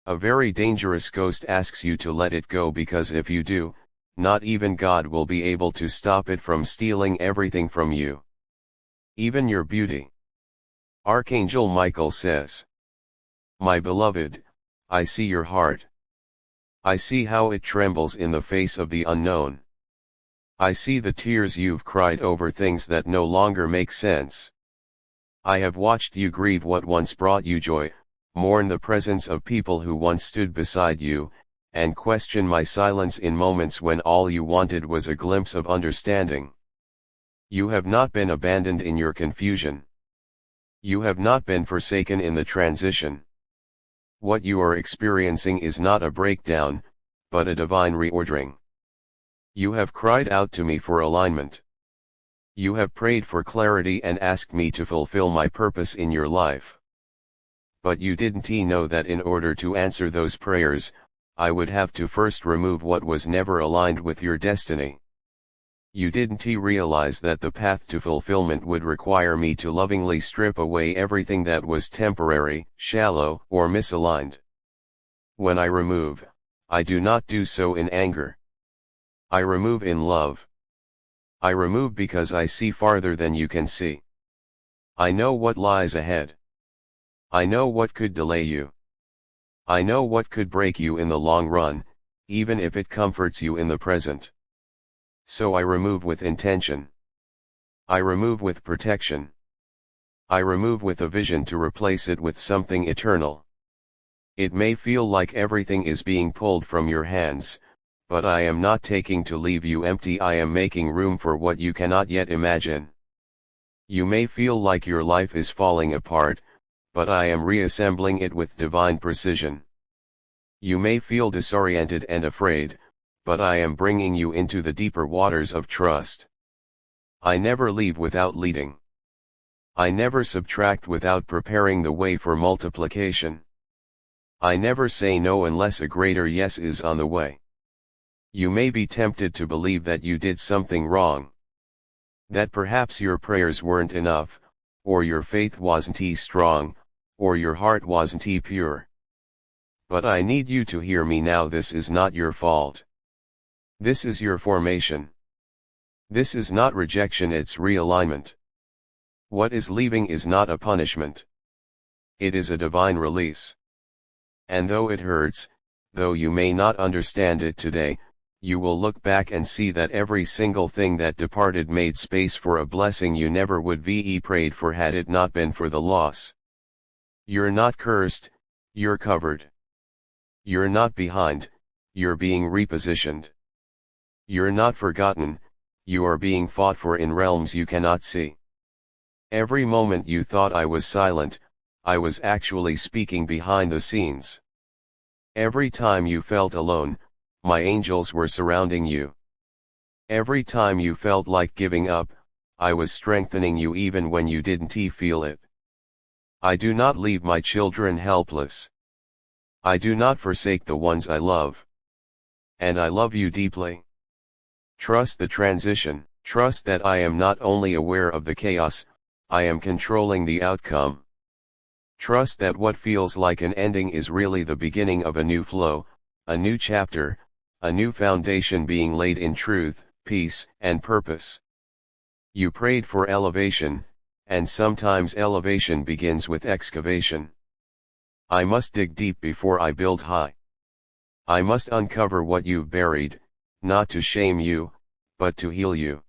A very dangerous ghost asks you to let it go, because if you do, not even God will be able to stop it from stealing everything from you. Even your beauty. Archangel Michael says, "My beloved, I see your heart. I see how it trembles in the face of the unknown. I see the tears you've cried over things that no longer make sense. I have watched you grieve what once brought you joy, mourn the presence of people who once stood beside you, and question my silence in moments when all you wanted was a glimpse of understanding. You have not been abandoned in your confusion. You have not been forsaken in the transition. What you are experiencing is not a breakdown, but a divine reordering. You have cried out to me for alignment. You have prayed for clarity and asked me to fulfill my purpose in your life. But you didn't know that in order to answer those prayers, I would have to first remove what was never aligned with your destiny. You didn't realize that the path to fulfillment would require me to lovingly strip away everything that was temporary, shallow, or misaligned. When I remove, I do not do so in anger. I remove in love. I remove because I see farther than you can see. I know what lies ahead. I know what could delay you. I know what could break you in the long run, even if it comforts you in the present. So I remove with intention. I remove with protection. I remove with a vision to replace it with something eternal. It may feel like everything is being pulled from your hands, but I am not taking to leave you empty. I am making room for what you cannot yet imagine. You may feel like your life is falling apart, but I am reassembling it with divine precision. You may feel disoriented and afraid, but I am bringing you into the deeper waters of trust. I never leave without leading. I never subtract without preparing the way for multiplication. I never say no unless a greater yes is on the way. You may be tempted to believe that you did something wrong. That perhaps your prayers weren't enough, or your faith wasn't strong, or your heart wasn't pure. But I need you to hear me now. This is not your fault. This is your formation. This is not rejection, it's realignment. What is leaving is not a punishment. It is a divine release. And though it hurts, though you may not understand it today, you will look back and see that every single thing that departed made space for a blessing you never would have prayed for had it not been for the loss. You're not cursed, you're covered. You're not behind, you're being repositioned. You're not forgotten, you are being fought for in realms you cannot see. Every moment you thought I was silent, I was actually speaking behind the scenes. Every time you felt alone, my angels were surrounding you. Every time you felt like giving up, I was strengthening you even when you didn't feel it. I do not leave my children helpless. I do not forsake the ones I love. And I love you deeply. Trust the transition. Trust that I am not only aware of the chaos, I am controlling the outcome. Trust that what feels like an ending is really the beginning of a new flow, a new chapter, a new foundation being laid in truth, peace, and purpose. You prayed for elevation, and sometimes elevation begins with excavation. I must dig deep before I build high. I must uncover what you've buried, not to shame you, but to heal you.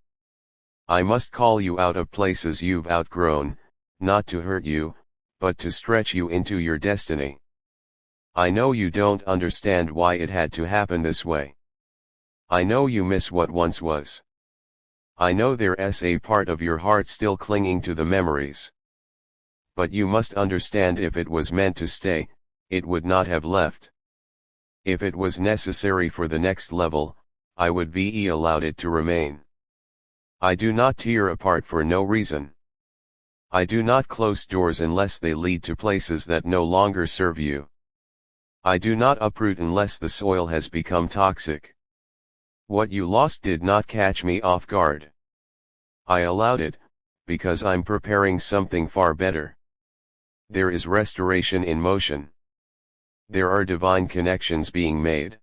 I must call you out of places you've outgrown, not to hurt you, but to stretch you into your destiny. I know you don't understand why it had to happen this way. I know you miss what once was. I know there's a part of your heart still clinging to the memories. But you must understand, if it was meant to stay, it would not have left. If it was necessary for the next level, I would be allowed it to remain. I do not tear apart for no reason. I do not close doors unless they lead to places that no longer serve you. I do not uproot unless the soil has become toxic. What you lost did not catch me off guard. I allowed it, because I'm preparing something far better. There is restoration in motion. There are divine connections being made.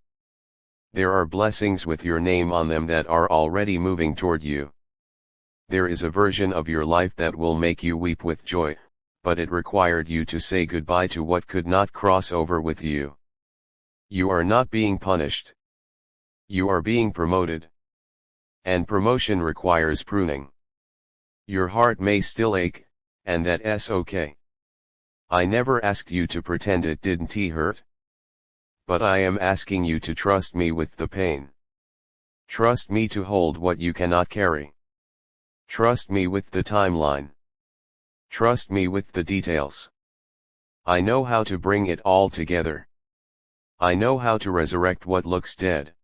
There are blessings with your name on them that are already moving toward you. There is a version of your life that will make you weep with joy, but it required you to say goodbye to what could not cross over with you. You are not being punished. You are being promoted. And promotion requires pruning. Your heart may still ache, and that's okay. I never asked you to pretend it didn't hurt. But I am asking you to trust me with the pain. Trust me to hold what you cannot carry. Trust me with the timeline. Trust me with the details. I know how to bring it all together. I know how to resurrect what looks dead.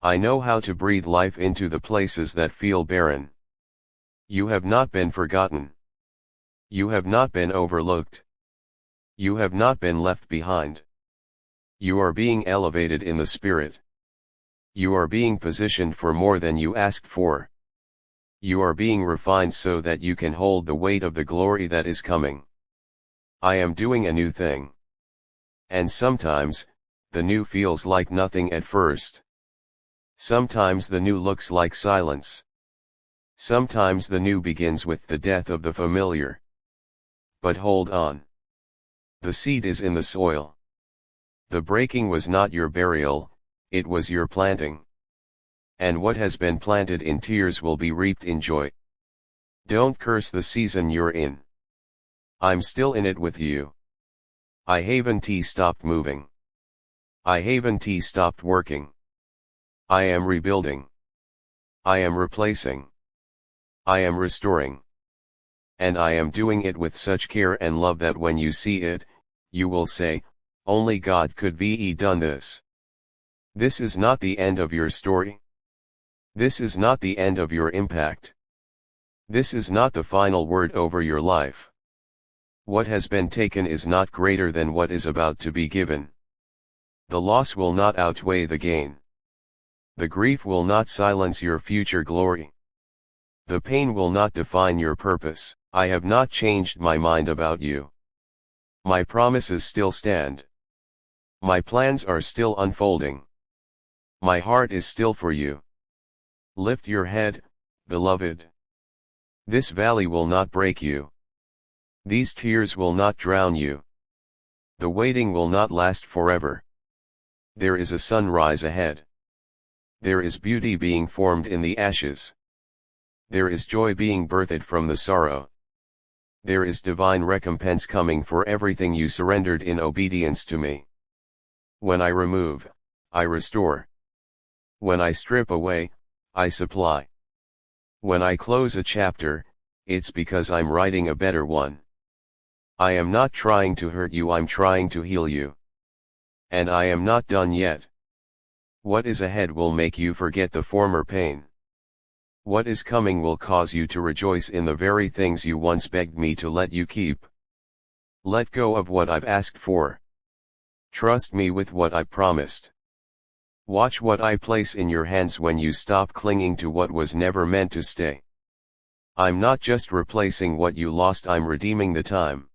I know how to breathe life into the places that feel barren. You have not been forgotten. You have not been overlooked. You have not been left behind. You are being elevated in the spirit. You are being positioned for more than you asked for. You are being refined so that you can hold the weight of the glory that is coming. I am doing a new thing. And sometimes, the new feels like nothing at first. Sometimes the new looks like silence. Sometimes the new begins with the death of the familiar. But hold on. The seed is in the soil. The breaking was not your burial, it was your planting. And what has been planted in tears will be reaped in joy. Don't curse the season you're in. I'm still in it with you. I haven't stopped moving. I haven't stopped working. I am rebuilding. I am replacing. I am restoring. And I am doing it with such care and love that when you see it, you will say, only God could be done this. This is not the end of your story. This is not the end of your impact. This is not the final word over your life. What has been taken is not greater than what is about to be given. The loss will not outweigh the gain. The grief will not silence your future glory. The pain will not define your purpose. I have not changed my mind about you. My promises still stand. My plans are still unfolding. My heart is still for you. Lift your head, beloved. This valley will not break you. These tears will not drown you. The waiting will not last forever. There is a sunrise ahead. There is beauty being formed in the ashes. There is joy being birthed from the sorrow. There is divine recompense coming for everything you surrendered in obedience to me. When I remove, I restore. When I strip away, I supply. When I close a chapter, it's because I'm writing a better one. I am not trying to hurt you, I'm trying to heal you. And I am not done yet. What is ahead will make you forget the former pain. What is coming will cause you to rejoice in the very things you once begged me to let you keep. Let go of what I've asked for. Trust me with what I promised. Watch what I place in your hands when you stop clinging to what was never meant to stay. I'm not just replacing what you lost, I'm redeeming the time.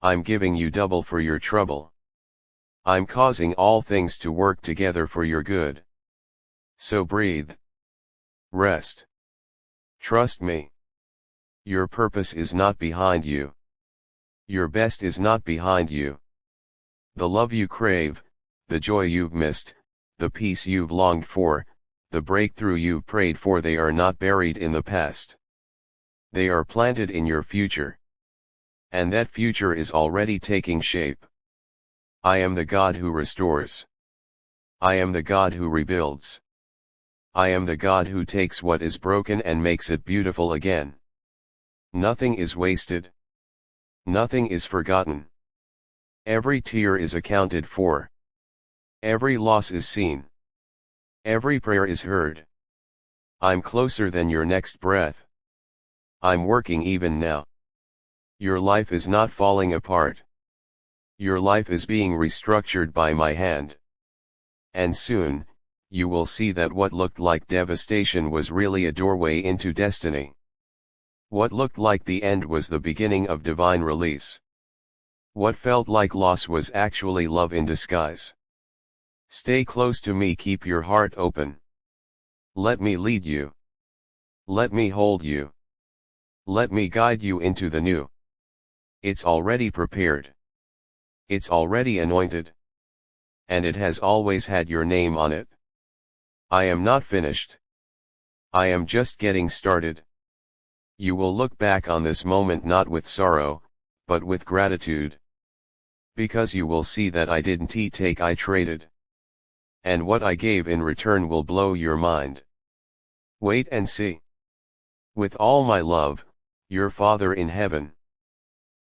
I'm giving you double for your trouble. I'm causing all things to work together for your good. So breathe. Rest. Trust me. Your purpose is not behind you. Your best is not behind you. The love you crave, the joy you've missed, the peace you've longed for, the breakthrough you've prayed for, they are not buried in the past. They are planted in your future. And that future is already taking shape. I am the God who restores. I am the God who rebuilds. I am the God who takes what is broken and makes it beautiful again. Nothing is wasted. Nothing is forgotten. Every tear is accounted for. Every loss is seen. Every prayer is heard. I'm closer than your next breath. I'm working even now. Your life is not falling apart. Your life is being restructured by my hand. And soon, you will see that what looked like devastation was really a doorway into destiny. What looked like the end was the beginning of divine release. What felt like loss was actually love in disguise. Stay close to me, keep your heart open. Let me lead you. Let me hold you. Let me guide you into the new. It's already prepared. It's already anointed. And it has always had your name on it. I am not finished. I am just getting started. You will look back on this moment not with sorrow, but with gratitude. Because you will see that I didn't take, I traded. And what I gave in return will blow your mind. Wait and see. With all my love, your Father in heaven.